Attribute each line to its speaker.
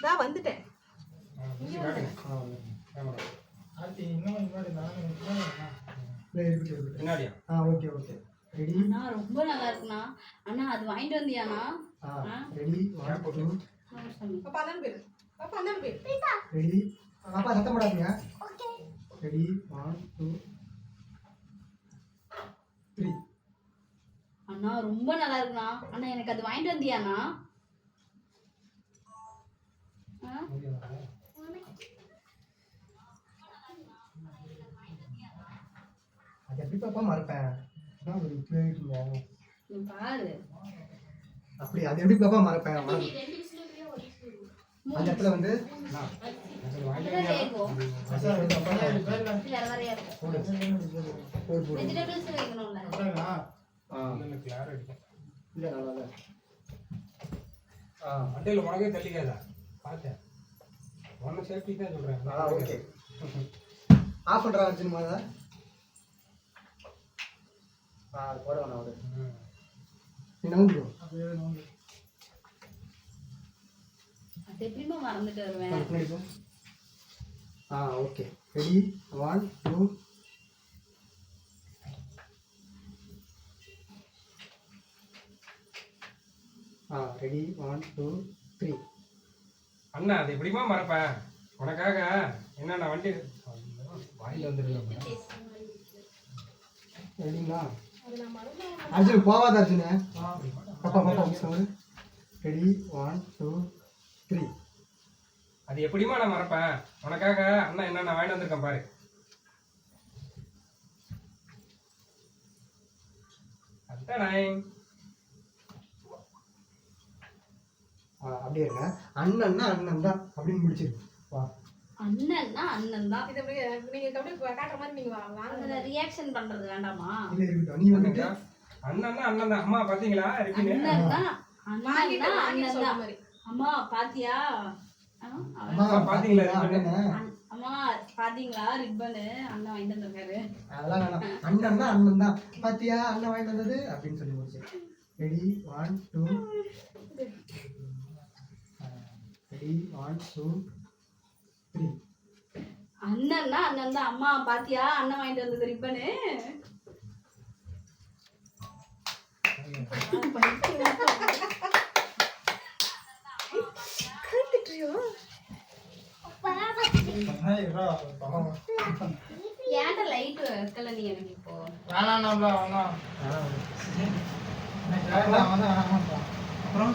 Speaker 1: நான் வந்துட்டேன்.
Speaker 2: Okay okay ready.
Speaker 3: அண்ணா ரொம்ப நல்லா இருக்குண்ணா. அண்ணா அது வாங்கிட்டு வந்தியாண்ணா?
Speaker 2: ரெடி 1 2
Speaker 1: பாப்பா அண்ணன் பேரு. பாப்பா அண்ணன் பேரு.
Speaker 2: ரெடி. பாப்பா சத்தம் போடாதீங்க. Okay ready 1 2 3.
Speaker 3: அண்ணா ரொம்ப நல்லா இருக்குண்ணா. அண்ணா எனக்கு அது வாங்கிட்டு வந்தியாண்ணா?
Speaker 2: அது எப்படி பாப்பா மறப்பேன்? ஒரு
Speaker 3: பாரு
Speaker 2: அப்படி அது எப்படி பாப்பா மறப்பேன்? அந்த இடத்துல வந்து
Speaker 4: அண்டையில் உனக்கே தள்ளிக்காதா பார்த்தேன் ஒன்றை சேஃப்டி தான் சொல்கிறேன்.
Speaker 2: ஓகே ஆஃப் பண்ணுறா வச்சுமா தான் போட வேணாம் ஒரு நீ நவுந்துடும்.
Speaker 3: அது எப்படிமா மறந்துட்டு வருவேன்?
Speaker 2: Okay ready 1 2 ready 1 2 3.
Speaker 4: அண்ணா அது எப்படிமா மறப்பேன்? உனக்காக என்னென்ன வண்டி வாயில் வந்துருக்கு.
Speaker 2: ரெடிங்களா? அர்ஜுன் போவாத அர்ஜுனு. பாப்பா பாப்பா ரெடி 1 2 3.
Speaker 4: அது எப்படிமா நான் மறப்பேன்? உனக்காக அண்ணா என்னென்ன வாங்கிட்டு வந்திருக்கேன் பாரு. அதானே
Speaker 2: அப்படியே இருங்க. அண்ணன்னா அண்ணன் தான் அப்படின்னு முடிச்சிருக்கு. வா
Speaker 3: அண்ணன்னா அண்ணன் தான்.
Speaker 1: இது அப்படியே நீங்க அப்படியே காட்டுற மாதிரி நீங்க வாங்க.
Speaker 3: ரியாக்ஷன் பண்றது வேண்டாமா?
Speaker 2: இல்ல இருக்கட்டும். நீ வந்துட்டு
Speaker 4: அண்ணன்னா அண்ணன் தான். அம்மா பாத்தீங்களா?
Speaker 3: அண்ணன் தான் அண்ணன் தான். அம்மா பாத்தியா?
Speaker 2: அம்மா பாத்தீங்களா அண்ணன்?
Speaker 3: அம்மா பாத்தீங்களா ரிப்பனு அண்ணன் வாங்கிட்டு வந்திருக்காரு.
Speaker 2: அதெல்லாம் வேணாம். அண்ணன்னா அண்ணன் தான். பாத்தியா அண்ணன் வாங்கிட்டு வந்தது அப்படின்னு சொல்லி முடிச்சு. Ready 1 2 ready 1 2 3.
Speaker 3: அண்ணன்னா அண்ணன் தான். அம்மா பாத்தியா அண்ணன் வாங்கிட்டு வந்தது ரிப்பனு. ஏன்டா லைட் வைக்கல நீ எனக்கு இப்போ?
Speaker 2: அப்புறம்